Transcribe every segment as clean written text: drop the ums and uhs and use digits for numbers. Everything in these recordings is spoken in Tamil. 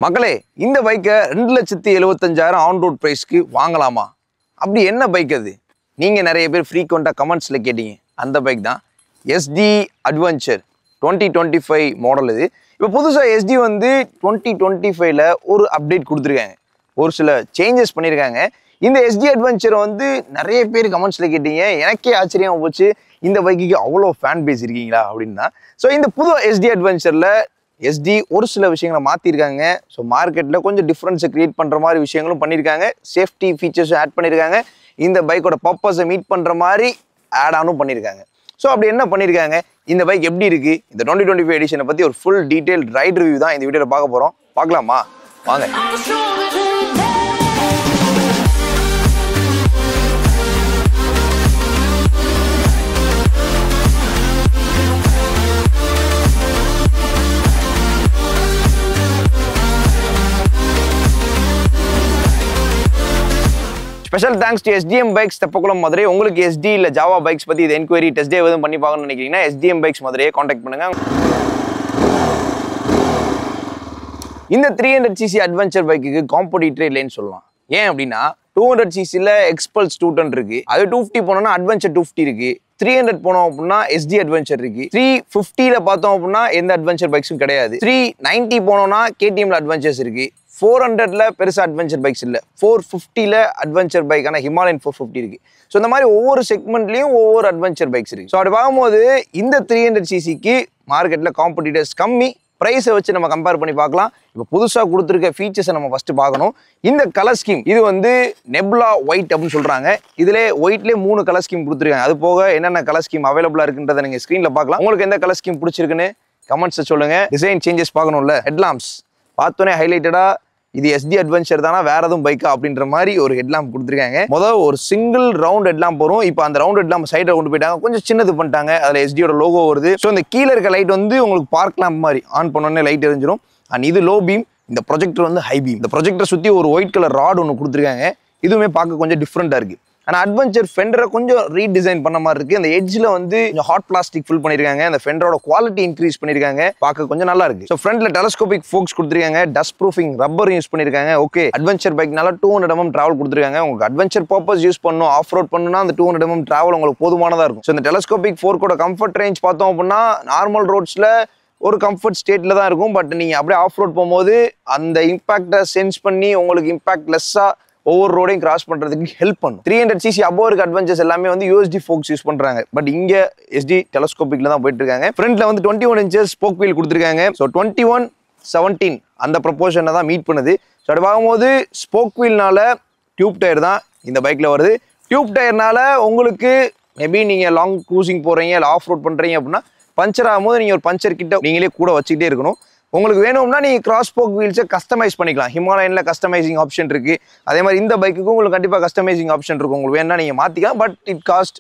மக்களே இந்த பைக்கை 2,75,000 ஆன் ரோட் பிரைஸ்க்கு வாங்கலாமா? அப்படி என்ன பைக் அது? நீங்கள் நிறைய பேர் ஃப்ரீக்வெண்ட்டாக கமெண்ட்ஸில் கேட்டீங்க. அந்த பைக் தான் SD அட்வென்ச்சர் 2025 மாடல். இது இப்போ புதுசாக SD வந்து 2025ல் ஒரு அப்டேட் கொடுத்துருக்காங்க, ஒரு சில சேஞ்சஸ் பண்ணியிருக்காங்க. இந்த SD அட்வென்ச்சரை வந்து நிறைய பேர் கமெண்ட்ஸில் கேட்டீங்க. எனக்கே ஆச்சரியமாக போச்சு, இந்த பைக்குக்கு அவ்வளோ ஃபேன் பேஸ் இருக்கீங்களா அப்படின்னு தான். ஸோ இந்த புது SD அட்வென்ச்சரில் SD ஒரு சில விஷயங்களை மாற்றிருக்காங்க. ஸோ மார்க்கெட்டில் கொஞ்சம் டிஃப்ரென்ஸை க்ரியேட் பண்ணுற மாதிரி விஷயங்களும் பண்ணியிருக்காங்க. சேஃப்டி ஃபீச்சர்ஸும் ஆட் பண்ணியிருக்காங்க. இந்த பைக்கோட பர்பஸை மீட் பண்ணுற மாதிரி ஆட் ஆனும் பண்ணியிருக்காங்க. ஸோ அப்படி என்ன பண்ணியிருக்காங்க, இந்த பைக் எப்படி இருக்குது, இந்த 2025 எடிஷனை பற்றி ஒரு ஃபுல் டீட்டெயில் ரைட் ரிவ்யூ தான் இந்த வீடியோவில் பார்க்க போகிறோம். பார்க்கலாமா? வாங்க. Special thanks to SDM bikes Theppakulam Madurai. உங்களுக்கு SD இல்லை ஜாவா பைக்ஸ் பற்றி இது என்கொயரி டெஸ்ட் டே எதுவும் பண்ணி பார்க்கணும்னு நினைக்கிறீங்கன்னா SDM பைக்ஸ் மதுரையை காண்டாக்ட் பண்ணுங்க. இந்த 300cc அட்வென்ச்சர் பைக்குக்கு காம்படிட்டரே இல்லைன்னு சொல்லலாம். ஏன் அப்படின்னா 200cc எக்ஸ்பல்ஸ் 210 இருக்கு, அது 250 போனோம்னா அட்வென்ச்சர் 250 இருக்கு. 300 போனோம் அப்படின்னா SD அட்வென்ச்சர் இருக்கு. 350ல பார்த்தோம் அப்படின்னா எந்த அட்வென்ச்சர் பைக்ஸும் கிடையாது. 390 போனோம்னா KTMல அட்வென்ச்சர்ஸ் இருக்கு. 400ல பெருசா அட்வென்ச்சர் பைக்ஸ் இல்லை. 450ல அட்வென்ச்சர் பைக்கான ஹிமாலயன் 450 இருக்கு. ஸோ இந்த மாதிரி ஒவ்வொரு செக்மெண்ட்லையும் ஒவ்வொரு அட்வென்ச்சர் பைக்ஸ் இருக்கு. ஸோ அப்படி பார்க்கும்போது இந்த 300cc மார்க்கெட்டில் காம்படிட்டர்ஸ் கம்மி. ப்ரைஸை வச்சு நம்ம கம்பேர் பண்ணி பார்க்கலாம். இப்போ புதுசாக கொடுத்துருக்க ஃபீச்சர்ஸை நம்ம ஃபஸ்ட்டு பார்க்கணும். இந்த கலர் ஸ்கீம் இது வந்து நெபுலா ஒயிட் அப்படின்னு சொல்கிறாங்க. இதிலே ஒயிட்லேயே 3 கலர் ஸ்கீம் கொடுத்துருக்காங்க. அது போக என்னென்ன கலர் ஸ்கீம் அவைலபிளாக இருக்குன்றதை நீங்கள் ஸ்க்ரீனில் பார்க்கலாம். உங்களுக்கு எந்த கலர் ஸ்கீம் பிடிச்சிருக்குன்னு கமெண்ட்ஸை சொல்லுங்கள். டிசைன் சேஞ்சஸ் பார்க்கணும்ல. ஹெட்லாம்ப்ஸ் பார்த்தோன்னே ஹைலைட்டடாக இது SD அட்வென்ச்சர் தானா வேற எதுவும் பைக்கா அப்படின்ற மாதிரி ஒரு ஹெட்லாம்ப் கொடுத்துருக்காங்க. முதல் ஒரு சிங்கிள் ரவுண்ட் ஹெட்லாம்ப் வரும். இப்போ அந்த ரவுண்ட் ஹெட்லாம்ப் சைடில் கொண்டு போயிட்டாங்க, கொஞ்சம் சின்னது பண்ணிட்டாங்க. அதில் SDயோட லோகோ வருது. ஸோ இந்த கீழே இருக்க லைட் வந்து உங்களுக்கு பார்க் லேம்ப் மாதிரி ஆன் பண்ணோன்னே லைட் எரிஞ்சிடும். அண்ட் இது லோ பீம், இந்த ப்ரொஜெக்டர் வந்து ஹை பீம். இந்த ப்ரொஜெக்டரை சுற்றி ஒரு ஒயிட் கலர் ராட் ஒன்று கொடுத்துருக்காங்க. இதுவுமே பார்க்க கொஞ்சம் டிஃப்ரெண்டாக இருக்குது. ஆனால் அட்வென்ச்சர் ஃபெண்டரை கொஞ்சம் ரீடிசைன் பண்ண மாதிரி இருக்குது. அந்த எட்ஜில் வந்து கொஞ்சம் ஹாட் பிளாஸ்டிக் ஃபில் பண்ணியிருக்காங்க. அந்த ஃபெண்டரோட குவாலிட்டி இன்க்ரீஸ் பண்ணியிருக்காங்க. பார்க்க கொஞ்சம் நல்லா இருக்குது. ஸோ ஃப்ரண்ட்ல டெலஸ்கோபிக் ஃபோக்ஸ் கொடுத்துருக்காங்க. டஸ்ட் ப்ரூஃபிங் ரப்பர் யூஸ் பண்ணியிருக்காங்க. ஓகே, அட்வென்ச்சர் பைக்னால 200 mm டிராவல் கொடுத்துருக்காங்க. உங்களுக்கு அட்வென்ச்சர் பர்பஸ் யூஸ் பண்ணணும், ஆஃப் ரோட் பண்ணணும்னா அந்த 200 mm டிராவல் உங்களுக்கு போதுமானதாக இருக்கும். ஸோ இந்த டெலஸ்கோபிக் ஃபோர்க்கோட கம்ஃபர்ட் ரேஞ்ச் பார்த்தோம் அப்படின்னா நார்மல் ரோட்ஸில் ஒரு கம்ஃபர்ட் ஸ்டேட்டில் தான் இருக்கும். பட் நீங்கள் அப்படியே ஆஃப் ரோட் போகும்போது அந்த இம்பாக்டை சென்ஸ் பண்ணி உங்களுக்கு இம்பாக்ட் லெஸ்ஸாக ஒவ்வொரு ரோடையும் கிராஸ் பண்ணுறதுக்கு ஹெல்ப் பண்ணும். 300cc அபோவ் இருக்க அட்வென்ச்சர்ஸ் எல்லாமே வந்து USD ஃபோக்ஸ் யூஸ் பண்ணுறாங்க. பட் இங்கே SD டெலஸ்கோபிக்ல தான் போயிட்டு இருக்காங்க. ஃப்ரண்ட்ல வந்து 21 inches ஸ்போக் வீல் கொடுத்துருக்காங்க. ஸோ 21-17 அந்த ப்ரொபோர்ஷனை தான் மீட் பண்ணுது. ஸோ அப்படி பார்க்கும்போது ஸ்போக் வீல்னால டியூப் டயர் தான் இந்த பைக்கில் வருது. டியூப் டயர்னால உங்களுக்கு மேபி நீங்கள் லாங் க்ரூசிங் போகிறீங்க இல்லை ஆஃப் ரோட் பண்ணுறீங்க அப்படின்னா பஞ்சர் ஆகும்போது நீங்கள் ஒரு பஞ்சர் கிட்ட நீங்களே கூட வச்சுக்கிட்டே இருக்கணும். உங்களுக்கு வேணும்னா நீங்கள் கிராஸ் ஸ்போக் வீல்ஸை கஸ்டமைஸ் பண்ணிக்கலாம். ஹிமாலயனில் கஸ்டமைசிங் ஆப்ஷன் இருக்குது. அதே மாதிரி இந்த பைக்குக்கும் உங்களுக்கு கண்டிப்பாக கஸ்டமைசிங் ஆப்ஷன் இருக்கும். உங்களுக்கு வேணும்னா நீங்கள் மாற்றிக்கலாம். But it cost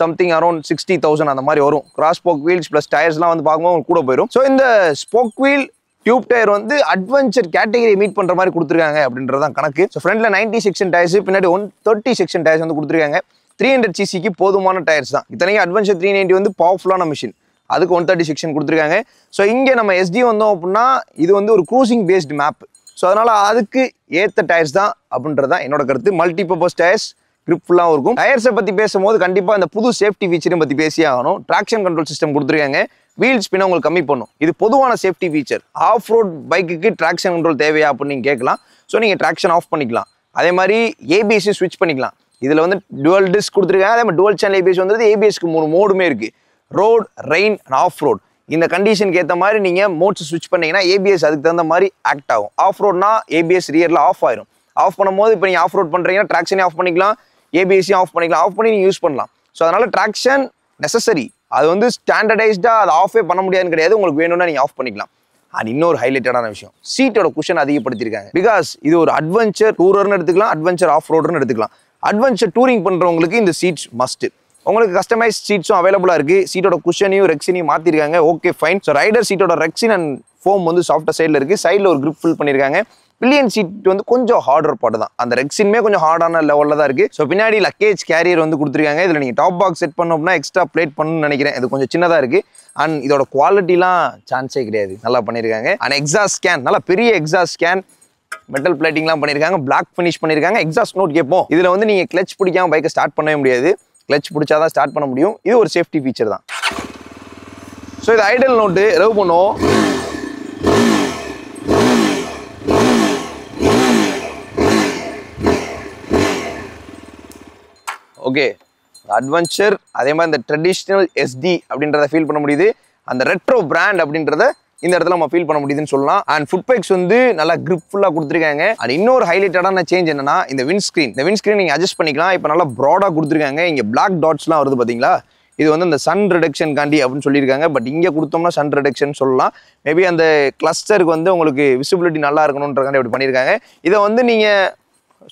something around 60,000 அந்த மாதிரி வரும். கிராஸ் ஸ்போக் வீல்ஸ் ப்ளஸ் டயர்ஸ்லாம் வந்து பார்க்கும்போது உங்களுக்கு கூட போயிடும். ஸோ இந்த ஸ்போக் வீல் டியூப் டயர் வந்து அட்வென்ச்சர் கேட்டகரி மீட் பண்ணுற மாதிரி கொடுத்துருக்காங்க அப்படின்றதான் கணக்கு. ஸோ ஃப்ரண்ட்ல 90 செக்ஷன் டயர்ஸ், பின்னாடி 130 செக்ஷன் டயர்ஸ் வந்து கொடுத்துருக்காங்க. 300cc போதுமான டயர்ஸ் தான். இத்தனைக்கும் அட்வென்ச்சர் 390 வந்து பவர்ஃபுல்லான மிஷின், அதுக்கு 130 செக்ஷன் கொடுத்துருக்காங்க. ஸோ இங்கே நம்ம SD வந்தோம் அப்படின்னா இது வந்து ஒரு க்ரூசிங் பேஸ்டு மேப். ஸோ அதனால் அதுக்கு ஏற்ற டயர்ஸ் தான் அப்படின்றது தான் என்னோட கருத்து. மல்டி பர்பஸ் டயர்ஸ், கிரிப்ஃபுல்லாகவும் இருக்கும். டயர்ஸை பற்றி பேசும்போது கண்டிப்பாக இந்த புது சேஃப்டி ஃபீச்சரையும் பற்றி பேசியே ஆகணும். ட்ராக்ஷன் கண்ட்ரோல் சிஸ்டம் கொடுத்துருக்காங்க. வீல் ஸ்பின்னை உங்களுக்கு கம்மி பண்ணும். இது பொதுவான சேஃப்டி ஃபீச்சர். ஆஃப் ரோட் பைக்குக்கு ட்ராக்ஷன் கண்ட்ரோல் தேவையா அப்படின்னு நீங்கள் கேட்கலாம். ஸோ நீங்கள் ட்ராக்ஷன் ஆஃப் பண்ணிக்கலாம். அதே மாதிரி ABS ஸ்விட்ச் பண்ணிக்கலாம். இதில் வந்து டுவல் டிஸ்க் கொடுத்துருக்காங்க. அதே மாதிரி டுவல் சேனல் ABS வந்து ABSக்கு 3 மோடுமே இருக்குது. Road, rain and half road. இந்த கண்டிஷனுக்கு ஏற்ற மாதிரி நீங்கள் மோட்ஸ் ஸ்விட்ச் பண்ணீங்கன்னா ABS அதுக்கு தகுந்த மாதிரி ஆக்ட் ஆகும். ஆஃப் ரோட்னா ABS ரியரில் ஆஃப் ஆயிரும். ஆஃப் பண்ணும்போது இப்போ நீங்கள் ஆஃப் ரோட் பண்ணுறீங்கன்னா ட்ராக்ஷனே ஆஃப் பண்ணிக்கலாம், ABSையும் ஆஃப் பண்ணிக்கலாம். ஆஃப் பண்ணி நீங்கள் யூஸ் பண்ணலாம். ஸோ அதனால் ட்ராக்ஷன் நெசசரி. அது வந்து ஸ்டாண்டர்டைஸ்டாக அதை ஆஃபே பண்ண முடியாதுன்னு கிடையாது. உங்களுக்கு வேணும்னா நீங்கள் ஆஃப் பண்ணிக்கலாம். அண்ட் இன்னொரு ஹைலைட்டடான விஷயம், சீட்டோட குஷன் அதிகப்படுத்திருக்காங்க. பிகாஸ் இது ஒரு அட்வென்ச்சர் டூரர்னு எடுத்துக்கலாம், அட்வென்ச்சர் ஆஃப் ரோடர்னு எடுத்துக்கலாம். அட்வென்ச்சர் டூரிங் பண்ணுறவங்களுக்கு இந்த சீட்ஸ் மஸ்ட். உங்களுக்கு கஸ்டமைஸ் சீட்ஸும் அவைலபிளாக இருக்குது. சீட்டோட குஷனையும் ரெக்ஸினையும் மாற்றிருக்காங்க. Okay fine. ஸோ ரைடர் சீட்டோட ரெக்ஸின் அண்ட் ஃபோம் வந்து சாஃப்டாக சைடில் இருக்குது. சைடில் ஒரு கிரிப் ஃபில் பண்ணியிருக்காங்க. பில்லியன் சீட் வந்து கொஞ்சம் ஹார்டர் பாட்டு தான். அந்த ரெக்ஸின்மே கொஞ்சம் ஹார்டான லெவலில் தான் இருக்குது. ஸோ பின்னாடி லக்கேஜ் கேரியர் வந்து கொடுத்துருக்காங்க. இதில் நீங்கள் டாப் பாக்ஸ் செட் பண்ணோம்னா எக்ஸ்ட்ரா பிளேட் பண்ணணும்னு நினைக்கிறேன். இது கொஞ்சம் சின்னதாக இருக்குது. அண்ட் இதோட குவாலிட்டிலாம் சான்ஸே கிடையாது, நல்லா பண்ணியிருக்காங்க. அண்ட் எக்ஸாஸ்ட் ஸ்கேன், நல்லா பெரிய எக்ஸாஸ்ட் ஸ்கேன், மெட்டல் பிளேட்டிங்லாம் பண்ணியிருக்காங்க, பிளாக் ஃபினிஷ் பண்ணியிருக்காங்க. எக்ஸாஸ்ட் நோட் கேட்போம். இதில் வந்து நீங்கள் கிளச் பிடிக்காம பைக்கை ஸ்டார்ட் பண்ணவே முடியாது, கிளச் பிடிச்சாதான் ஸ்டார்ட் பண்ண முடியும். இது ஒரு சேஃப்டி ஃபீச்சர் தான். ஸோ இது ஐடல் நோட்டு ரெவ் பண்ணுவோம். ஓகே, அட்வென்ச்சர் அதே மாதிரி இந்த ட்ரெடிஷ்னல் எஸ்டி அப்படின்றத ஃபீல் பண்ண முடியுது. அந்த ரெட்ரோ பிராண்ட் அப்படின்றத இந்த இடத்துல நம்ம ஃபீல் பண்ண முடியுதுன்னு சொல்லலாம். அண்ட் ஃபுட் பேக்ஸ் வந்து நல்லா கிரிப்ஃபுல்லாக கொடுத்துருக்காங்க. அண்ட் இன்னொரு ஹைலைட்டடான சேஞ்ச் என்னன்னா இந்த விண்ட்ஸ்க்ரீன். இந்த விண்ட்ஸ்க்ரீன் நீங்கள் அட்ஜஸ்ட் பண்ணிக்கலாம். இப்போ நல்லா ப்ராடாக கொடுத்துருக்காங்க. இங்கே பிளாக் டாட்ஸ்லாம் வருது பார்த்தீங்களா, இது வந்து அந்த சன் ரிடக்ஷன் காண்டி அப்படின்னு சொல்லியிருக்காங்க. பட் இங்கே கொடுத்தோம்னா சன் ரிடக்ஷன் சொல்லலாம். மேபி அந்த கிளஸ்டருக்கு வந்து உங்களுக்கு விசிபிலிட்டி நல்லா இருக்கணுன்றக்காண்டி அப்படி பண்ணியிருக்காங்க. இதை வந்து நீங்கள்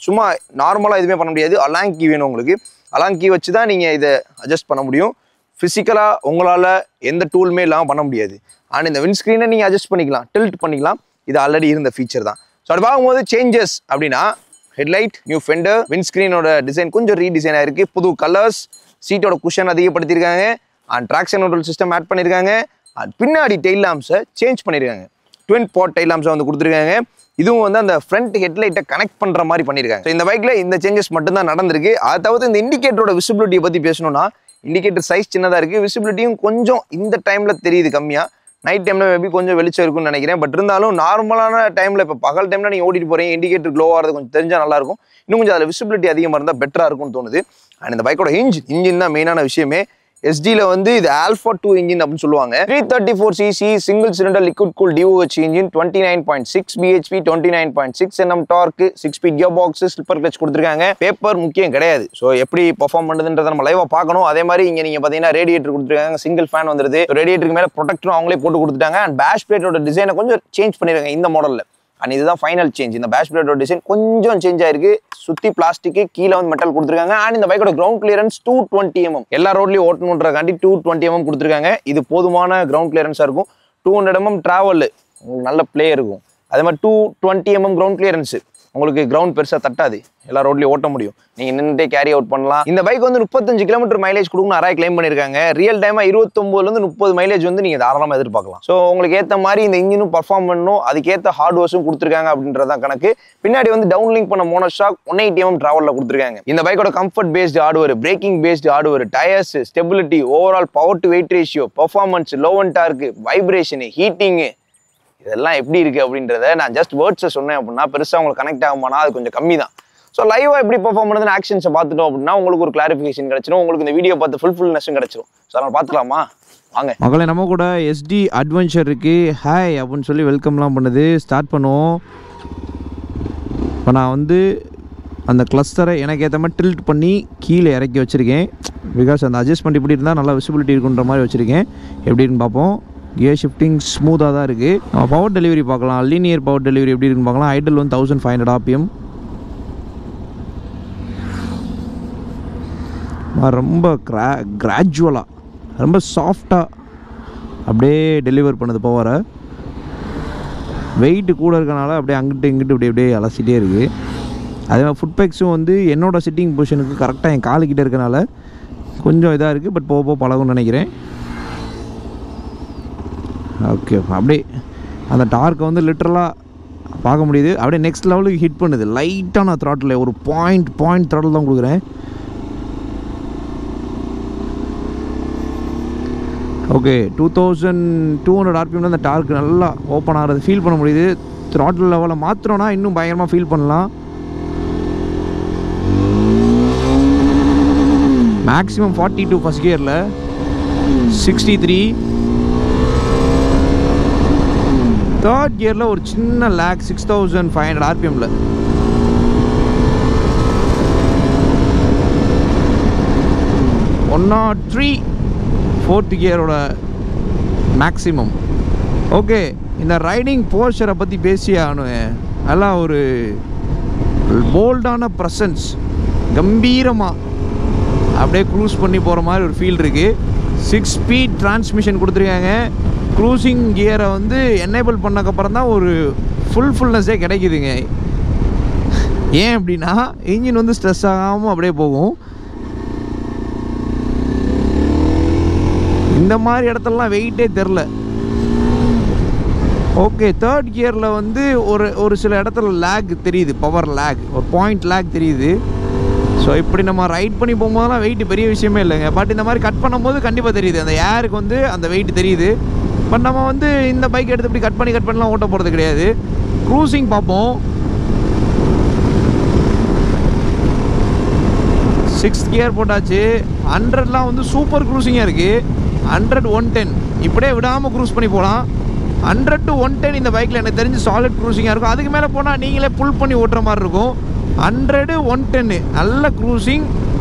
சும்மா நார்மலாக எதுவுமே பண்ண முடியாது, அலாங்கி வேணும் உங்களுக்கு. அலாங்கி வச்சு தான் நீங்கள் இதை அட்ஜஸ்ட் பண்ண முடியும். ஃபிசிக்கலாக உங்களால் எந்த டூலுமே இல்லாமல் பண்ண முடியாது. அண்ட் இந்த விண்ட்ஸ்க்ரீனை நீங்கள் அட்ஜஸ்ட் பண்ணிக்கலாம், டில்ட் பண்ணிக்கலாம். இது ஆல்ரெடி இருந்த ஃபீச்சர் தான். ஸோ அது பார்க்கும்போது சேஞ்சஸ் அப்படின்னா ஹெட்லைட், நியூ ஃபெண்டர், விண்ட்ஸ்க்ரீனோட டிசைன் கொஞ்சம் ரீடிசைன் ஆயிருக்கு, புது கலர்ஸ், சீட்டோட குஷன் அதிகப்படுத்தியிருக்காங்க, and traction control system add பண்ணியிருக்காங்க. அண்ட் பின்னாடி டெயில் லாம்ப்ஸை சேஞ்ச் பண்ணியிருக்காங்க. ட்வின் பாட் டெயில் லாம்ப்ஸை வந்து கொடுத்துருக்காங்க. இதுவும் வந்து அந்த ஃப்ரண்ட் ஹெட்லைட்டை கனெக்ட் பண்ணுற மாதிரி பண்ணியிருக்காங்க. ஸோ இந்த பைக்கில் இந்த சேஞ்சஸ் மட்டும்தான் நடந்திருக்கு. அதை தவிர்த்து இந்த இண்டிகேட்டரோட விசிபிலிட்டியை பற்றி பேசணும்னா இண்டிகேட்டர் சைஸ் சின்னதாக இருக்குது, விசிபிலிட்டியும் கொஞ்சம் இந்த டைமில் தெரியுது கம்மியாக. நைட் டைமில் மேபி கொஞ்சம் வெளிச்சம் இருக்குன்னு நினைக்கிறேன். பட் இருந்தாலும் நார்மலான டைமில் இப்போ பகல் டைமில் நீங்கள் ஓடிட்டு போகிறீங்க, இண்டிகேட்டர் க்ளோ ஆகிறது கொஞ்சம் தெரிஞ்சால் நல்லாயிருக்கும். இன்னும் கொஞ்சம் அதில் விசிபிலிட்டி அதிகமாக இருந்தால் பெட்டராக இருக்கும்னு தோணுது. அண்ட் இந்த பைக்கோட இன்ஜின் தான் மெயினான விஷயமே. எஸ்டியில் வந்து இது ஆல்ஃபா 2 இன்ஜின் அப்படின்னு சொல்லுவாங்க. 334cc single cylinder liquid cool DOHC engine, 29.6 bhp, 29.6 Nm torque, 6 speed gear box, slipper clutch கொடுத்துருக்காங்க. பேப்பர் முக்கியம் கிடையாது. ஸோ எப்படி பெர்ஃபார்ம் பண்ணுதுன்றதை நம்ம லைவாக பார்க்கணும். அதே மாதிரி இங்கே நீங்கள் பார்த்தீங்கன்னா ரேடியேட்டர் கொடுத்துருக்காங்க, சிங்கிள் ஃபேன் வந்துருது. ரேடியேட்டருக்கு மேலே ப்ரொடெக்டரும் அவங்களே போட்டு கொடுத்துட்டாங்க. அண்ட் பேஷ் பிளேட்டோட டிசைனை கொஞ்சம் சேஞ்ச் பண்ணிருக்காங்க இந்த மாடலில். அண்ட் இதுதான் ஃபைனல் சேஞ்ச். இந்த பேஷ் பிளேட்டோட டிசைன் கொஞ்சம் சேஞ்ச் ஆயிருக்கு. சுற்றி பிளாஸ்டிக், கீழே வந்து மெட்டல் கொடுத்துருக்காங்க. அண்ட் இந்த பைக்கோட கிரவுண்ட் கிளியரன்ஸ் 220 mm. எல்லா ரோட்லையும் ஓட்டணுன்றக்காண்டி 220 mm கொடுத்துருக்காங்க. இது போதுமான கிரவுண்ட் கிளியரன்ஸாக இருக்கும். 200 mm டிராவல் உங்களுக்கு நல்ல பிளே இருக்கும். அதே மாதிரி 220 mm கிரவுண்ட் கிளியரன்ஸ், உங்களுக்கு கிரவுண்ட் பெருசாக தட்டாது, எல்லா ரோட்லையும் ஓட்ட முடியும், நீங்கள் நின்றுட்டே கேரி அவுட் பண்ணலாம். இந்த பைக் வந்து 35 km மைலேஜ் கொடுக்கணும் அராய் கிளைம் பண்ணியிருக்காங்க. ரியல் டைமாக 29லேருந்து 30 மைலேஜ் வந்து நீங்கள் தாராளமாக எதிர்பார்க்கலாம். ஸோ உங்களுக்கு ஏற்ற மாதிரி இந்த இன்ஜினும் பர்ஃபார்ம் பண்ணணும், அதுக்கேற்ற ஹார்ட்வேர்ஸும் கொடுத்துருக்காங்க அப்படின்றதான் கணக்கு. பின்னாடி வந்து டவுன் லிங்க் பண்ண மோனோஷாக் 180 mm டிராவலில் கொடுத்துருக்காங்க. இந்த பைக்கோட comfort based hardware, braking based hardware, tyres, stability, overall power to weight ratio, performance, low end torque, vibration, heating, இதெல்லாம் எப்படி இருக்குது அப்படின்றத நான் ஜஸ்ட் வேர்ட்ஸை சொன்னேன் அப்படின்னா பெருசாக உங்களுக்கு கனெக்ட் ஆகுமானா அது கொஞ்சம் கம்மி தான். ஸோ லைவாக எப்படி பெர்ஃபார்ம் பண்ணுறதுன்னு ஆக்ஷன்ஸை பார்த்துட்டோம் அப்படின்னா உங்களுக்கு ஒரு கிளாரிஃபிகேஷன் கிடச்சிடும், உங்களுக்கு இந்த வீடியோ பார்த்து ஃபுல்னஸும் கிடச்சிடும். ஸோ அதனால் பார்த்துலாமா வாங்க மகளே. நம்ம கூட எஸ்டி அட்வென்ச்சர் இருக்குது, ஹாய் அப்படின்னு சொல்லி வெல்கம்லாம் பண்ணுது. ஸ்டார்ட் பண்ணுவோம். இப்போ நான் வந்து அந்த கிளஸ்டரை எனக்கு ஏற்ற மாதிரி டில்ட் பண்ணி கீழே இறக்கி வச்சுருக்கேன். பிகாஸ் அந்த அட்ஜஸ்ட்மெண்ட் இப்படி இருந்தால் நல்லா விசிபிலிட்டி இருக்குன்ற மாதிரி வச்சுருக்கேன். எப்படின்னு பார்ப்போம். கியர் ஷிஃப்டிங் ஸ்மூத்தாக தான் இருக்குது. பவர் டெலிவரி பார்க்கலாம், லீனியர் பவர் டெலிவரி எப்படி இருக்குன்னு பார்க்கலாம். ஐடல் வந்து 1500 RPM. ரொம்ப கிராஜுவலாக ரொம்ப சாஃப்டாக அப்படியே டெலிவர் பண்ணுது பவரை. வெயிட்டு கூட இருக்கனால அப்படியே அங்கிட்டு இங்கிட்டு அப்படியே அலசிட்டே இருக்குது. அதே மாதிரி ஃபுட் பேக்ஸும் வந்து என்னோடய சிட்டிங் பொசிஷனுக்கு கரெக்டாக என் காலுக்கிட்டே இருக்கனால கொஞ்சம் இதாக இருக்குது. பட் போக போக பழகும்னு நினைக்கிறேன். ஓகே, அப்படியே அந்த டார்க்கை வந்து லிட்டரலாக பார்க்க முடியுது. அப்படியே நெக்ஸ்ட் லெவலுக்கு ஹிட் பண்ணுது. லைட்டாக நான் த்ராட்டில் ஒரு பாயிண்ட் த்ராட்டில் தான் கொடுக்குறேன். ஓகே, 2200 RPM அந்த டார்க் நல்லா ஓப்பன் ஆகிறது ஃபீல் பண்ண முடியுது. த்ராட்டில் லெவலில் மாத்திரம்னா இன்னும் பயங்கரமாக ஃபீல் பண்ணலாம். மேக்ஸிமம் 42 ஃபஸ்ட் கியரில், 63 தேர்ட் கியரில் ஒரு சின்ன லேக் 6500 RPMல. த்ரீ ஃபோர்த் கியரோட மேக்ஸிமம். ஓகே, இந்த ரைடிங் போஸ்டரை பற்றி பேசியே ஆகணும். நல்லா ஒரு போல்டான ப்ரெசன்ஸ், கம்பீரமாக அப்படியே க்ரூஸ் பண்ணி போகிற மாதிரி ஒரு ஃபீல் இருக்குது. 6 ஸ்பீட் டிரான்ஸ்மிஷன் கொடுத்துருக்காங்க. க்ரூசிங் கியரை வந்து எனேபிள் பண்ணக்கப்புறம் தான் ஒரு ஃபுல்னஸே கிடைக்குதுங்க. ஏன் அப்படின்னா இன்ஜின் வந்து ஸ்ட்ரெஸ் ஆகாமல் அப்படியே போகும். இந்த மாதிரி இடத்துலலாம் வெயிட்டே தெரில. ஓகே, தேர்ட் கியரில் வந்து ஒரு சில இடத்துல லேக் தெரியுது, பவர் லேக், ஒரு பாயிண்ட் லேக் தெரியுது. ஸோ இப்படி நம்ம ரைட் பண்ணி போகும்போதெல்லாம் வெயிட் பெரிய விஷயமே இல்லைங்க. பட் இந்த மாதிரி கட் பண்ணும்போது கண்டிப்பாக தெரியுது, அந்த ஏருக்கு வந்து அந்த வெயிட் தெரியுது. பட் நம்ம வந்து இந்த பைக் எடுத்து இப்படி கட் பண்ணிலாம் ஓட்ட போகிறது கிடையாது. க்ரூசிங் பார்ப்போம். 6th கியர் போட்டாச்சு. 100லாம் வந்து சூப்பர் க்ரூசிங்காக இருக்குது. 100 110 இப்படியே விடாமல் க்ரூஸ் பண்ணி போகலாம். 100 to 110 இந்த பைக்கில் எனக்கு தெரிஞ்சு சாலிட் க்ரூசிங்காக இருக்கும். அதுக்கு மேலே போனால் நீங்களே புல் பண்ணி ஓட்டுற மாதிரி இருக்கும். 100 110 நல்ல க்ரூசிங்,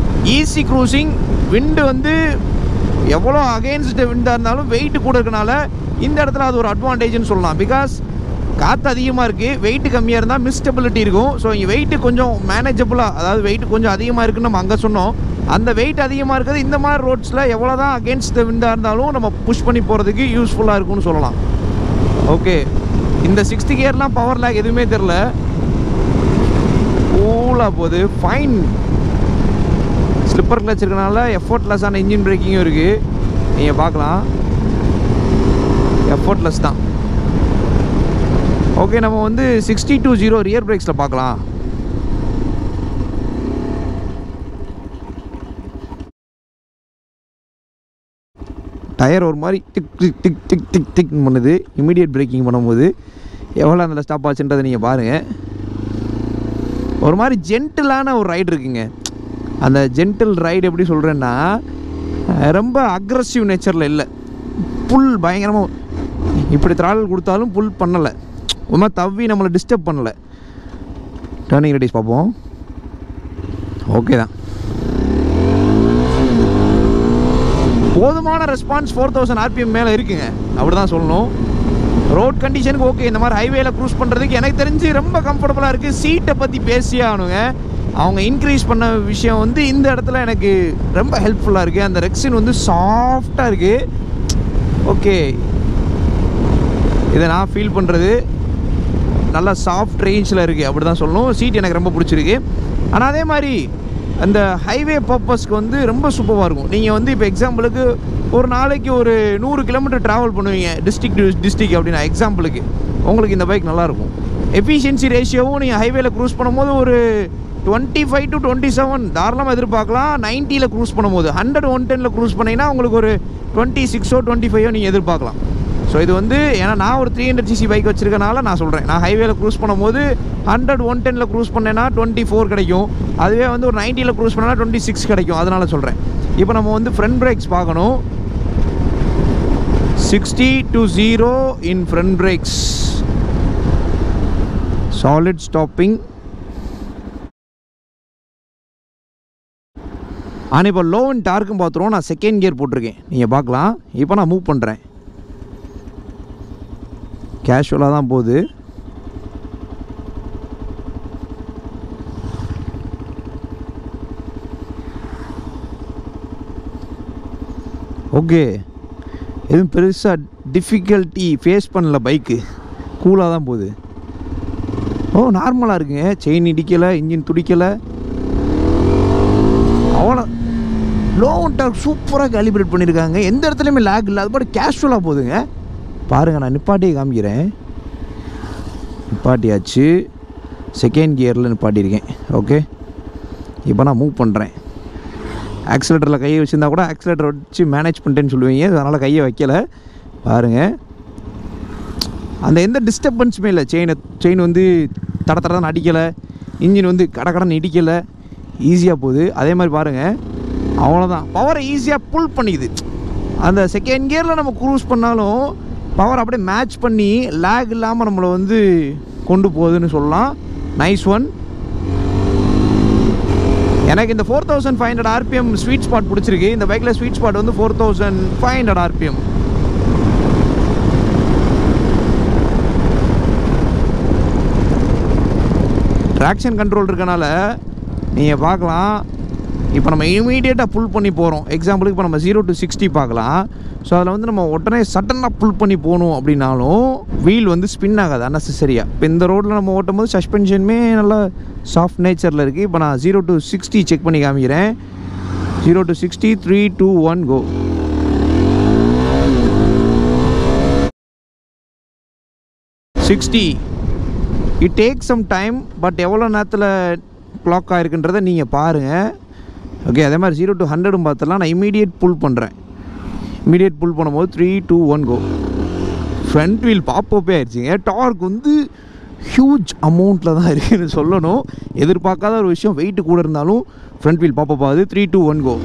ஈஸி க்ரூசிங். விண்டு வந்து எவ்வளோ அகெயின்ஸ்ட் விண்டாக இருந்தாலும் வெயிட் கூட இருக்கனால இந்த இடத்துல அது ஒரு அட்வான்டேஜ்னு சொல்லலாம். பிகாஸ் காற்று அதிகமாக இருக்குது, வெயிட் கம்மியாக இருந்தால் மிஸ்டபிலிட்டி இருக்கும். ஸோ இங்கே வெயிட்டு கொஞ்சம் மேனேஜபிளாக, அதாவது வெயிட் கொஞ்சம் அதிகமாக இருக்குன்னு நம்ம அங்கே சொன்னோம். அந்த வெயிட் அதிகமாக இருக்கிறது இந்த மாதிரி ரோட்ஸில் எவ்வளோ தான் அகெயின்ஸ்ட் விண்டாக இருந்தாலும் நம்ம புஷ் பண்ணி போகிறதுக்கு யூஸ்ஃபுல்லாக இருக்கும்னு சொல்லலாம். ஓகே, இந்த 6th கியர்லாம் பவர் லேக் எதுவுமே தெரில, கூலாக போகுது. ஃபைன் ஸ்லிப்பர் கிளச் இருக்கனால எஃபோர்ட்லெஸ்ஸான இன்ஜின் பிரேக்கிங்கும் இருக்குது. நீங்கள் பார்க்கலாம், எஃபோர்ட்லெஸ் தான். ஓகே, நம்ம வந்து 60-0 ரியர் பிரேக்ஸில் பார்க்கலாம். டயர் ஒரு மாதிரி tick tick tick tick tick tick பண்ணுது. இமீடியட் பிரேக்கிங் பண்ணும்போது எவ்வளோ அதில் ஸ்டாப் ஆச்சுன்றதை நீங்கள் பாருங்கள். ஒரு மாதிரி ஜென்டிலான ஒரு ரைடு இருக்குங்க. அந்த ஜென்டில் ரைடு எப்படி சொல்கிறேன்னா, ரொம்ப அக்ரஸிவ் நேச்சரில் இல்லை. புல் பயங்கரமாக இப்படி த்ராடல் கொடுத்தாலும் புல் பண்ணலை, ஒரு மாதிரி தவ்வி நம்மளை டிஸ்டர்ப் பண்ணலை. டர்னிங் ரெடிஸ் பார்ப்போம். ஓகே தான், போதுமான ரெஸ்பான்ஸ் 4000 RPM மேலே இருக்குங்க, அப்படி தான் சொல்லணும். ரோட் கண்டிஷனுக்கு ஓகே. இந்த மாதிரி ஹைவேல க்ரூஸ் பண்ணுறதுக்கு எனக்கு தெரிஞ்சு ரொம்ப கம்ஃபர்டபுளாக இருக்குது. சீட்டை பற்றி பேசியே ஆகணுங்க. அவங்க இன்க்ரீஸ் பண்ண விஷயம் வந்து இந்த இடத்துல எனக்கு ரொம்ப ஹெல்ப்ஃபுல்லாக இருக்குது. அந்த ரெக்ஸின் வந்து சாஃப்டாக இருக்குது. ஓகே, இதை நான் ஃபீல் பண்ணுறது நல்லா சாஃப்ட் ரேஞ்சில் இருக்குது, அப்படி தான் சொல்லணும். சீட் எனக்கு ரொம்ப பிடிச்சிருக்கு. ஆனால் அதே மாதிரி அந்த ஹைவே பர்பஸ்க்கு வந்து ரொம்ப சூப்பராக இருக்கும். நீங்கள் வந்து இப்போ எக்ஸாம்பிளுக்கு ஒரு நாளைக்கு ஒரு 100 கிலோமீட்டர் ட்ராவல் பண்ணுவீங்க டிஸ்ட்ரிக்ட் டு டிஸ்ட்ரிக்ட் அப்படின்னா, எக்ஸாம்பிளுக்கு உங்களுக்கு இந்த பைக் நல்லாயிருக்கும். எஃபிஷியன்சி ரேஷியோவும் நீங்கள் ஹைவேல க்ரூஸ் பண்ணும்போது ஒரு 25 to 27 தாராளமாக எதிர்பார்க்கலாம். 90ல் க்ரூஸ் பண்ணும்போது 100 110ல் க்ரூஸ் பண்ணிங்கன்னா உங்களுக்கு ஒரு 26 25 நீங்கள் எதிர்பார்க்கலாம். ஸோ இது வந்து ஏன்னா நான் ஒரு 300cc பைக் வச்சுருக்கனால நான் சொல்கிறேன். நான் ஹைவேல க்ரூஸ் பண்ணும்போது 100 110ல் க்ரூஸ் பண்ணேன்னா 24 கிடைக்கும். அதுவே வந்து ஒரு 90ல் க்ரூஸ் பண்ணேன்னா 26 கிடைக்கும். அதனால் சொல்கிறேன். இப்போ நம்ம வந்து ஃப்ரண்ட் பிரேக்ஸ் பார்க்கணும். 60-0 in front breaks, solid stopping. ஆனால் இப்போ லோ அண்ட் டார்க்கும் பார்த்துருவோம். நான் செகண்ட் கியர் போட்டிருக்கேன், நீங்கள் பார்க்கலாம். இப்போ நான் மூவ் பண்ணுறேன், கேஷுவலாக தான் போகுது. ஓகே, எதுவும் பெருசாக டிஃபிகல்ட்டி ஃபேஸ் பண்ணல, பைக்கு கூலாக தான் போகுது. ஓ, நார்மலாக இருக்குங்க. செயின் இடிக்கலை, இன்ஜின் துடிக்கலை, அவ்வளோ லோ டார்க் சூப்பராக கேலிப்ரேட் பண்ணியிருக்காங்க. எந்த இடத்துலையுமே லேக் இல்லை, அது பாட்டு கேஷுவலாக போகுதுங்க. பாருங்கள், நான் நிப்பாட்டியே காமிக்கிறேன். நிப்பாட்டியாச்சு, செகண்ட் கியரில் நிப்பாட்டியிருக்கேன். ஓகே, இப்போ நான் மூவ் பண்ணுறேன். ஆக்சிலேட்டரில் கையை வச்சுருந்தா கூட ஆக்சிலேட்டர் வச்சு மேனேஜ் பண்ணிட்டேன்னு சொல்லுவீங்க, அதனால் கையை வைக்கலை. பாருங்கள், அந்த எந்த டிஸ்டர்பன்ஸுமே இல்லை. செயின் வந்து தட தடன்னு அடிக்கலை, இன்ஜின் வந்து கடன்னு இடிக்கலை, ஈஸியாக போகுது. அதே மாதிரி பாருங்கள், அவ்வளோதான். பவரை ஈஸியாக புல் பண்ணிக்குது. அந்த செகண்ட் கியரில் நம்ம க்ரூஸ் பண்ணாலும் பவர் அப்படியே மேட்ச் பண்ணி லேக் இல்லாமல் நம்மளை வந்து கொண்டு போகுதுன்னு சொல்லலாம். Nice one. எனக்கு இந்த 4500 RPM ஸ்வீட் ஸ்பாட் பிடிச்சிருக்கு. இந்த பைக்கில் ஸ்வீட் ஸ்பாட் வந்து 4500 RPM. ட்ராக்ஷன் கண்ட்ரோல் இருக்கனால நீங்கள் பார்க்கலாம், இப்போ நம்ம இமீடியட்டாக புல் பண்ணி போகிறோம். எக்ஸாம்பிளுக்கு இப்போ நம்ம 0 to 60 பார்க்கலாம். ஸோ அதில் வந்து நம்ம உடனே சடனாக புல் பண்ணி போகணும் அப்படின்னாலும் வீல் வந்து ஸ்பின் ஆகாது அன்னெசரியாக. இப்போ இந்த ரோட்டில் நம்ம ஓட்டும் போது சஸ்பென்ஷனுமே நல்லா சாஃப்ட் நேச்சரில் இருக்குது. இப்போ நான் 0 to 60 செக் பண்ணி காமிக்கிறேன். 0 to 60, 3, 2, 1 go. It takes some time, but எவ்வளோ நேரத்தில் கிளாக் ஆகிருக்குன்றதை நீங்கள் பாருங்கள். ஓகே, அதே மாதிரி 0 to 100 பார்த்தலாம். நான் இமீடியட் புல் பண்ணுறேன். இமீடியட் புல் பண்ணும்போது 3, 2, 1 go. ஃப்ரண்ட் வீல் பாப்பப்பே ஆயிடுச்சுங்க. டார்க் வந்து ஹியூஜ் அமௌண்ட்டில் தான் இருக்குதுன்னு சொல்லணும். எதிர்பார்க்காத ஒரு விஷயம், வெயிட்டு கூட இருந்தாலும் ஃப்ரண்ட் வீல் பாப்பப் ஆகுது. 3, 2, 1 go.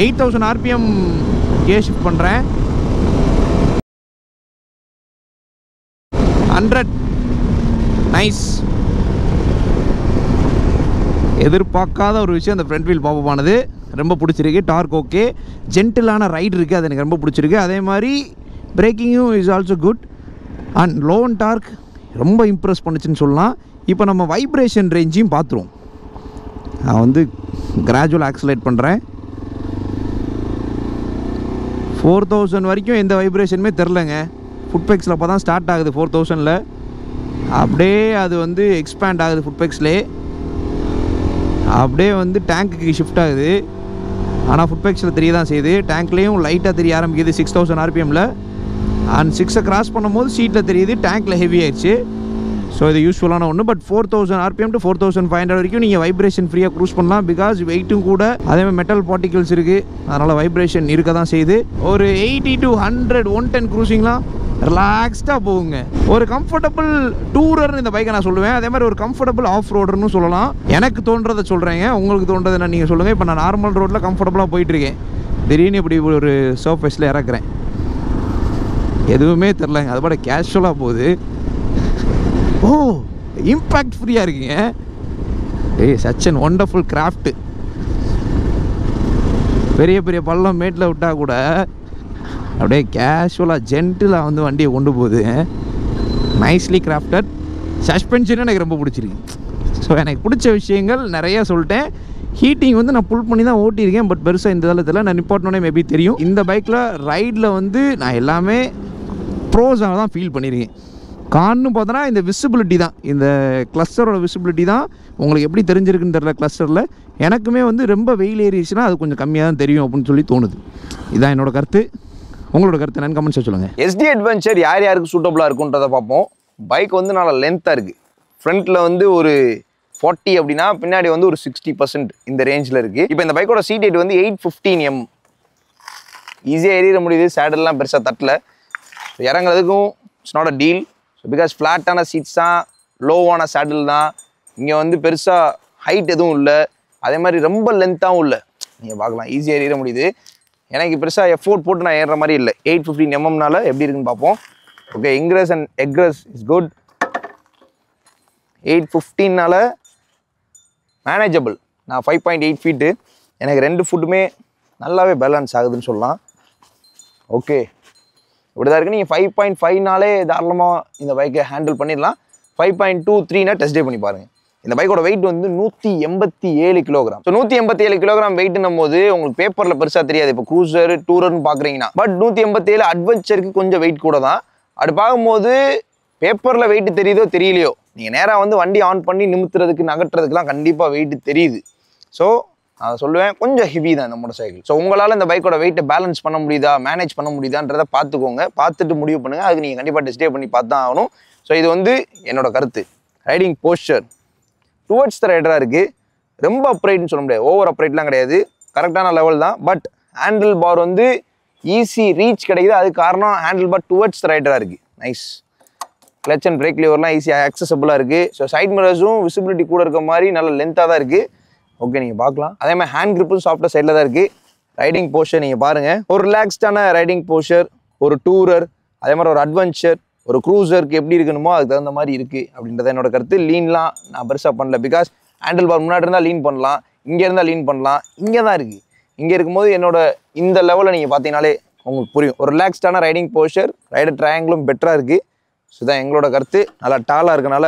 8000 RPM கியர் ஷிஃப்ட் பண்ணுறேன். 100. நைஸ். எதிர்பார்க்காத ஒரு விஷயம் அந்த ஃப்ரண்ட் வீல் பாப்பப் ஆனது. ரொம்ப பிடிச்சிருக்கு. டார்க் ஓகே, ஜென்டிலான ரைடு இருக்குது, அது எனக்கு ரொம்ப பிடிச்சிருக்கு. அதே மாதிரி பிரேக்கிங்கும் is also good and low end torque ரொம்ப இம்ப்ரெஸ் பண்ணுச்சுன்னு சொல்லலாம். இப்போ நம்ம வைப்ரேஷன் ரேஞ்சையும் பார்த்துருவோம். நான் வந்து கிராஜுவல் ஆக்சலேட் பண்ணுறேன். 4000 வரைக்கும் எந்த வைப்ரேஷனுமே தெரிலங்க. ஃபுட்பெக்ஸில் அப்போ தான் ஸ்டார்ட் ஆகுது. 4000ல் அப்படியே அது வந்து எக்ஸ்பேண்ட் ஆகுது. ஃபுட்பெக்ஸ்லேயே அப்படியே வந்து டேங்க்குக்கு ஷிஃப்ட் ஆகுது. ஆனால் ஃபுட்பெக்ஸில் தெரிய தான் செய்யுது. டேங்க்லேயும் லைட்டாக தெரிய ஆரம்பிக்குது 6000 RPMல. அண்ட் 6 கிராஸ் பண்ணும்போது சீட்டில் தெரியுது. டேங்க்கில் ஹெவி ஆயிடுச்சு. ஸோ இது யூஸ்ஃபுல்லான ஒன்று. பட் 4000 RPM to 4500 வரைக்கும் நீங்கள் வைப்ரேஷன் ஃப்ரீயாக க்ரூஸ் பண்ணலாம். பிகாஸ் வெயிட்டும் கூட, அதேமாதிரி மெட்டல் பார்ட்டிகல்ஸ் இருக்குது, அதனால் வைப்ரேஷன் இருக்க தான் செய்யுது. ஒரு 80 to 100, 110 க்ரூசிங்லாம் ரிலாக்ஸ்டாக போகுங்க. ஒரு கம்ஃபர்டபுள் டூரர்னு இந்த பைக்கை நான் சொல்லுவேன். அதே மாதிரி ஒரு கம்ஃபர்டபுள் ஆஃப் ரோடர்னு சொல்லலாம். எனக்கு தோன்றதை சொல்கிறேங்க, உங்களுக்கு தோன்றது என்ன நீங்கள் சொல்லுங்கள். இப்போ நான் நார்மல் ரோட்டில் கம்ஃபர்டபுளாக போயிட்டுருக்கேன். திடீர்னு இப்படி ஒரு சர்ஃபேஸில் இறக்குறேன், எதுவுமே தெரிலங்க. அது பாட கேஷுவலாக போகுது. ஓ, இம்பேக்ட் ஃப்ரீயாக இருக்குங்க. Such and wonderful craft. பெரிய பெரிய பள்ளம் மேட்டில் விட்டால் கூட அப்படியே கேஷுவலாக ஜென்டிலாக வந்து வண்டியை கொண்டு போகுது. Nicely crafted. சஸ்பென்ஷனும் எனக்கு ரொம்ப பிடிச்சிருக்கு. ஸோ எனக்கு பிடிச்ச விஷயங்கள் நிறையா சொல்லிட்டேன். ஹீட்டிங் வந்து நான் புல் பண்ணி தான் ஓட்டியிருக்கேன். பட் பெருசாக இந்த தளத்தில் நான் நிப்பாட்டினோடனே மேபி தெரியும். இந்த பைக்கில் ரைடில் வந்து நான் எல்லாமே ப்ரோஸாக தான் ஃபீல் பண்ணியிருக்கேன். கான்னு பார்த்தோன்னா இந்த விசிபிலிட்டி தான், இந்த கிளஸ்டரோட விசிபிலிட்டி தான். உங்களுக்கு எப்படி தெரிஞ்சிருக்குன்னு தெரியல. கிளஸ்டரில் எனக்குமே வந்து ரொம்ப வெயில் ஏறிச்சுன்னா அது கொஞ்சம் கம்மியாக தான் தெரியும் அப்படின்னு சொல்லி தோணுது. இதுதான் என்னோட கருத்து. உங்களோட கருத்து என்னன்னு கமெண்ட்ஸில் சொல்லுங்கள். SD அட்வென்ச்சர் யார் யாருக்கு சூட்டபுளாக இருக்குன்றதை பார்ப்போம். பைக் வந்து நல்லா லென்த்தாக இருக்குது. ஃப்ரண்ட்டில் வந்து ஒரு 40 அப்படின்னா பின்னாடி வந்து ஒரு 60% இந்த ரேஞ்சில் இருக்குது. இப்போ இந்த பைக்கோட சீட் ஹைட் வந்து 815 mm. ஈஸியாக ஏறிட முடியுது. சேடல்லாம் பெருசாக தட்டல. இறங்குறதுக்கும் it's not a deal. So because ஃப்ளாட்டான சீட்ஸ் தான், லோவான சேடில் தான். இங்கே வந்து பெருசாக ஹைட் எதுவும் இல்லை, அதே மாதிரி ரொம்ப லென்த்தாகவும் இல்லை. நீங்கள் பார்க்கலாம், ஈஸியாக ஏறிட முடியுது. எனக்கு பெருசாக எஃபோர்ட் போட்டு நான் ஏறுற மாதிரி இல்லை. 815 mmனால எப்படி இருக்குன்னு பார்ப்போம். Okay, ingress and egress is good. 815னால மேனேஜபிள். நான் 5.8 feet. எனக்கு 2 ஃபுட்டுமே நல்லாவே பேலன்ஸ் ஆகுதுன்னு சொல்லலாம். ஓகே, இப்படி தான் இருக்குது. நீங்கள் 5.5னாலே தாராளமாக இந்த பைக்கை ஹேண்டில் பண்ணிடலாம். 5.23னா டெஸ்ட் டே பண்ணி பாருங்கள். இந்த பைக்கோட வெயிட் வந்து 187 கிலோகிராம். ஸோ 187 கிலோகிராம் வெயிட்னும் போது உங்களுக்கு பேப்பரில் பெருசாக தெரியாது. இப்போ க்ரூசர் டூரர்னு பார்க்குறீங்கன்னா, பட் 187 அட்வென்ச்சருக்கு கொஞ்சம் வெயிட் கூட தான். அப்படி பார்க்கும்போது பேப்பரில் வெயிட் தெரியுதோ தெரியலையோ, நீங்கள் நேராக வந்து வண்டி ஆன் பண்ணி நிமித்துறதுக்கு நகட்டுறதுக்குலாம் கண்டிப்பாக வெயிட் தெரியுது. ஸோ நான் சொல்லுவேன், கொஞ்சம் ஹெவி தான் இந்த மோட்டர் சைக்கிள். ஸோ உங்களால் இந்த பைக்கோட வெயிட்டை பேலன்ஸ் பண்ண முடியுதா, மேனேஜ் பண்ண முடியுதான்றதை பார்த்துக்கோங்க. பார்த்துட்டு முடிவு பண்ணுங்கள். அதுக்கு நீங்கள் கண்டிப்பாக டெஸ்ட் டே பண்ணி பார்த்து தான் ஆகணும். ஸோ இது வந்து என்னோட கருத்து. ரைடிங் போஸ்டர் டுவர்ட்ஸ் த ரைடராக இருக்குது. ரொம்ப அப்ரைட்னு சொல்ல முடியாது, ஓவர் அப்ரைட்லாம் கிடையாது, கரெக்டான லெவல் தான். பட் ஹேண்டில் பார் வந்து ஈஸி ரீச் கிடைக்குது. அதுக்கு காரணம் ஹேண்டில் பார் டுவர்ட்ஸ் த ரைடராக இருக்குது. நைஸ். கிளச் அண்ட் பிரேக் லிவர்லாம் ஈஸியாக ஆக்சசபிளாக இருக்குது. ஸோ சைட் மிரர்ஸும் விசிபிலிட்டி கூட இருக்க மாதிரி நல்ல லென்த்தாக தான் இருக்குது. ஓகே, நீங்கள் பார்க்கலாம். அதே மாதிரி ஹேண்ட் கிரிப்பும் சாஃப்டாக சைடில் தான் இருக்குது. ரைடிங் போஸ்டர் நீங்கள் பாருங்கள், ஒரு ரிலாக்ஸ்டான ரைடிங் போஸ்டர். ஒரு டூரர், அதே மாதிரி ஒரு அட்வென்ச்சர், ஒரு க்ரூசருக்கு எப்படி இருக்கணுமோ அதுக்கு தகுந்த மாதிரி இருக்குது அப்படின்றத என்னோட கருத்து. லீன்லாம் நான் பெருசாக பண்ணல. பிகாஸ் ஹேண்டில் பார் முன்னாடி இருந்தால் லீன் பண்ணலாம், இங்கே இருந்தால் லீன் பண்ணலாம். இங்கே தான் இருக்குது. இங்கே இருக்கும்போது என்னோட இந்த லெவலில் நீங்கள் பார்த்தீங்கனாலே உங்களுக்கு புரியும். ஒரு ரிலாக்ஸ்டான ரைடிங் போஸ்டர், ரைடர் ட்ரையாங்கிளும் பெட்டராக இருக்குது. ஸோ தான் எங்களோட கருத்து. நல்லா டாலாக இருக்கனால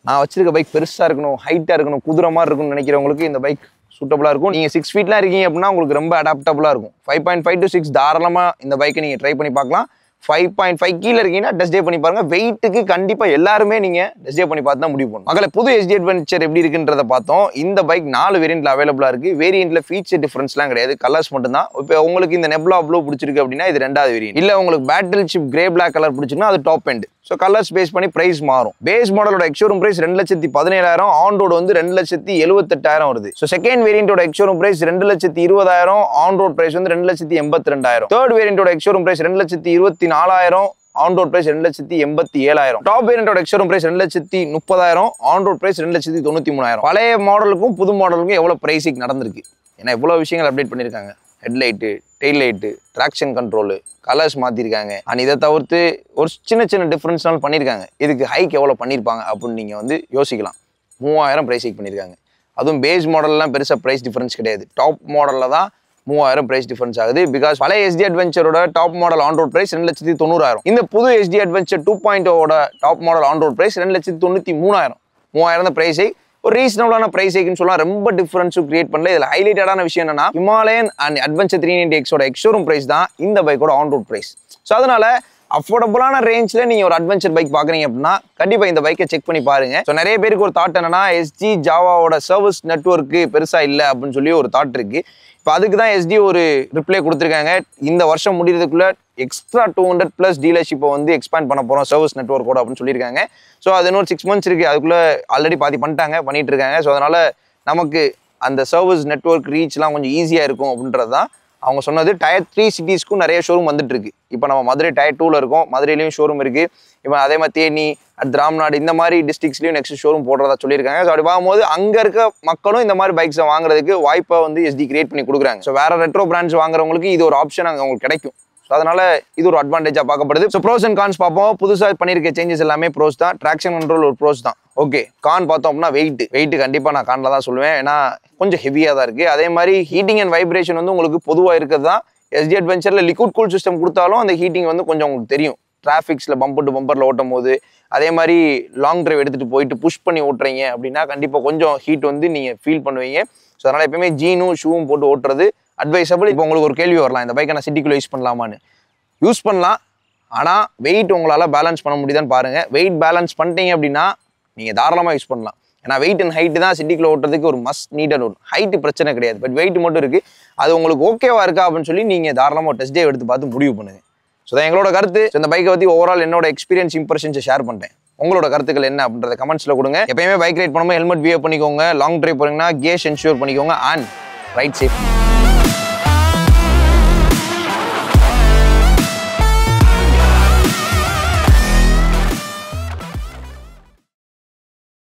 நான் வச்சிருக்க பைக் பெருசாக இருக்கணும், ஹைட்டாக இருக்கணும், குதிரை மாதிரி இருக்கணும்னு நினைக்கிறவங்களுக்கு இந்த பைக் சூட்டபுளாக இருக்கும். நீங்கள் 6 ஃபீட்லாம் இருக்கீங்க அப்படின்னா உங்களுக்கு ரொம்ப அடாப்டபுளாக இருக்கும். 5.5 to 6 தாராளமாக இந்த பைக்கை நீங்கள் ட்ரை பண்ணி பார்க்கலாம். 5.5 கீழே இருக்கீங்கன்னா டெஸ்ட் டே பண்ணி பாருங்க. வெயிட்டுக்கு கண்டிப்பாக எல்லாருமே நீங்கள் டெஸ்ட் டே பண்ணி பார்த்து தான் முடிவு பண்ணணும். மக்களை புது SD அட்வென்ச்சர் எப்படி இருக்குன்றத பார்த்தோம். இந்த பைக் 4 வேரியண்ட்ல அவைலபிளாக இருக்குது. வேரியண்ட்ல ஃபீச்சர் டிஃபரன்ஸ்லாம் கிடையாது, கலர்ஸ் மட்டும்தான். இப்போ உங்களுக்கு இந்த நெப்லா ப்ளூ பிடிச்சிருக்கு அப்படின்னா இது 2வது வேரியன்ட். இல்லை உங்களுக்கு battleship grey black colour பிடிச்சிருக்குன்னா அது top end. So colours base பண்ணி பிரைஸ் மாறும். பேஸ் மாடலோட எக்ஷோரூம் பிரைஸ் 2,17,000, ஆன் ரோடு வந்து 2,78,000 வருது. ஸோ செகண்ட் வேரியண்டோட ex showroom price 2,20,000, on road price வந்து 2,82,000. தேர்ட் வேரியண்டோட ex showroom price 2,24,000, on road price 2,87,000. Top வேரியண்டோட ex showroom price 2,30,000, on road price 2,93,000. பழைய மாடலுக்கும் புது மாடலுக்கும் எவ்வளவு பிரைஸிங் நடந்திருக்கு, ஏன்னா இவ்வளவு விஷயங்கள் அப்டேட் பண்ணியிருக்காங்க. Headlight, tail light, traction control, colours மாற்றிருக்காங்க. அண்ட் இதை தவிர்த்து ஒரு சின்ன சின்ன டிஃப்ரென்ஸ்னாலும் பண்ணியிருக்காங்க. இதுக்கு ஹைக் எவ்வளோ பண்ணியிருப்பாங்க அப்படின்னு நீங்கள் வந்து யோசிக்கலாம். 3,000 ப்ரைஸ் ஹைக் பண்ணியிருக்காங்க. அதுவும் பேஸ் மாடல்லாம் பெருசாக ப்ரைஸ் டிஃபரன்ஸ் கிடையாது. டாப் மாடலில் தான் 3,000 ப்ரைஸ் டிஃபரன்ஸ் ஆகுது. பிகாஸ் பழைய SD அட்வென்ச்சரோட top model on road price 2,90,000. இந்த புது SD adventure 2.0 top model on road price 2,93,000. 3,000 price hike, ஒரு ரீசனபிளான பிரைஸ் ஹைக்குன்னு சொல்லலாம். ரொம்ப டிஃபரன்ஸும் கிரியேட் பண்ணல. இதில் ஹைலைட்டடான விஷயம் என்னன்னா, ஹிமாலயன் அண்ட் அட்வென்ச்சர் 390Xோட எக்ஷோரூம் பிரைஸ் தான் இந்த பைக்கோட ஆன் ரோட் பிரைஸ். ஸோ அதனால அஃபோர்டபுளான ரேஞ்சில் நீங்கள் ஒரு அட்வென்ச்சர் பைக் பார்க்குறீங்க அப்படின்னா கண்டிப்பாக இந்த பைக்கை செக் பண்ணி பாருங்க. ஸோ நிறைய பேருக்கு ஒரு தாட் என்னன்னா, SG ஜாவாவோட சர்வீஸ் நெட்வொர்க்கு பெருசாக இல்லை அப்படின்னு சொல்லி ஒரு தாட் இருக்கு. இப்போ அதுக்கு தான் SD ஒரு ரிப்ளை கொடுத்துருக்காங்க. இந்த வருஷம் முடிகிறதுக்குள்ள எக்ஸ்ட்ரா 200+ டீலர்ஷிப்பை வந்து எக்ஸ்பேண்ட் பண்ண போகிறோம் சர்வீஸ் நெட்வொர்க்கோட அப்படின்னு சொல்லியிருக்காங்க. ஸோ அது இன்னொரு 6 months இருக்குது. அதுக்குள்ளே ஆல்ரெடி பாதி பண்ணிட்டு இருக்காங்க. ஸோ அதனால் நமக்கு அந்த சர்வீஸ் நெட்வொர்க் ரீச்லாம் கொஞ்சம் ஈஸியாக இருக்கும் அப்படின்றது தான் அவங்க சொன்னது. Tier 3 சிட்டிஸ்க்கும் நிறைய ஷோரூம் வந்துட்டு இருக்கு. இப்போ நம்ம மதுரை Tier 2ல இருக்கோம். மதுரையிலையும் ஷோரூம் இருக்குது. இப்போ அதே மாதிரி தேனி, ராம்நாடு இந்த மாதிரி டிஸ்ட்ரிக்ஸ்லையும் நெக்ஸ்ட் ஷோரூம் போடுறதா சொல்லியிருக்காங்க. ஸோ அப்படி பார்க்கும்போது அங்கே இருக்க மக்களும் இந்த மாதிரி பைக்ஸை வாங்குறதுக்கு வாய்ப்பை வந்து SD கிரியேட் பண்ணி கொடுக்குறாங்க. ஸோ வேற ரெட்ரோ பிராண்ட்ஸ் வாங்குறவங்களுக்கு இது ஒரு ஆப்ஷன் அங்கே உங்களுக்கு கிடைக்கும். ஸோ அதனால இது ஒரு அட்வான்டேஜாக பார்க்கப்படுது. ஸோ ப்ரோஸ் அண்ட் கான்ஸ் பார்ப்போம். புதுசாக பண்ணியிருக்க சேஞ்சஸ் எல்லாமே ப்ரோஸ் தான். ட்ராக்ஷன் கண்ட்ரோல் ஒரு ப்ரோஸ் தான். ஓகே, கான் பார்த்தோம் அப்படின்னா வெயிட் கண்டிப்பாக நான் கானில் தான் சொல்லுவேன். ஏன்னா கொஞ்சம் ஹெவியாக தான் இருக்குது. அதே மாதிரி ஹீட்டிங் அண்ட் வைப்ரேஷன் வந்து உங்களுக்கு பொதுவாக இருக்கிறது தான். SD அட்வென்ச்சரில் லிக்விட் கூல் சிஸ்டம் கொடுத்தாலும் அந்த ஹீட்டிங் வந்து கொஞ்சம் உங்களுக்கு தெரியும். டிராஃபிக்ஸில் பம்பர் டு பம்பரில் ஓட்டும் போது, அதே மாதிரி லாங் டிரைவ் எடுத்துகிட்டு போயிட்டு புஷ் பண்ணி ஓட்டுறீங்க அப்படின்னா கண்டிப்பாக கொஞ்சம் ஹீட் வந்து நீங்கள் ஃபீல் பண்ணுவீங்க. ஸோ அதனால் எப்பயுமே ஜீனும் ஷூவும் போட்டு ஓட்டுறது அட்வைசபிள். இப்போ உங்களுக்கு ஒரு கேள்வி வரலாம், இந்த பைக்கை நான் சிட்டிக்குள்ளே யூஸ் பண்ணலாமான்னு. யூஸ் பண்ணலாம், ஆனால் வெயிட் உங்களால் பேலன்ஸ் பண்ண முடியுதான்னு பாருங்கள். வெயிட் பேலன்ஸ் பண்ணிட்டீங்க அப்படின்னா நீங்கள் தாராளமாக யூஸ் பண்ணலாம். ஏன்னா வெயிட் அண்ட் ஹைட்டு தான் சிட்டிக்குள்ளே ஓட்டுறதுக்கு ஒரு மஸ்ட் நீடட் ஒன்று. ஹைட்டு பிரச்சனை கிடையாது, பட் வெயிட் மட்டும் இருக்குது. அது உங்களுக்கு ஓகேவா இருக்கா அப்படின்னு சொல்லி நீங்கள் தாராளமாக டெஸ்ட் டே எடுத்து பார்த்து முடிவு பண்ணுங்கள். ஸோ தான் எங்களோட கருத்து. இந்த பைக்கை பற்றி ஓவரால் என்னோட எக்ஸ்பீரியன்ஸ் இம்ப்ரெஷன்ஸை ஷேர் பண்ணிட்டேன். உங்களோட கருத்துக்கள் என்ன அப்படின்றத கமெண்ட்ஸில் கொடுங்க. எப்பயுமே பைக் ரைட் பண்ணும்போது ஹெல்மெட் வியர் பண்ணிக்கோங்க. லாங் டிரைவ் போறீங்கன்னா கேஸ் என்ஷூர் பண்ணிக்கோங்க. And right safe.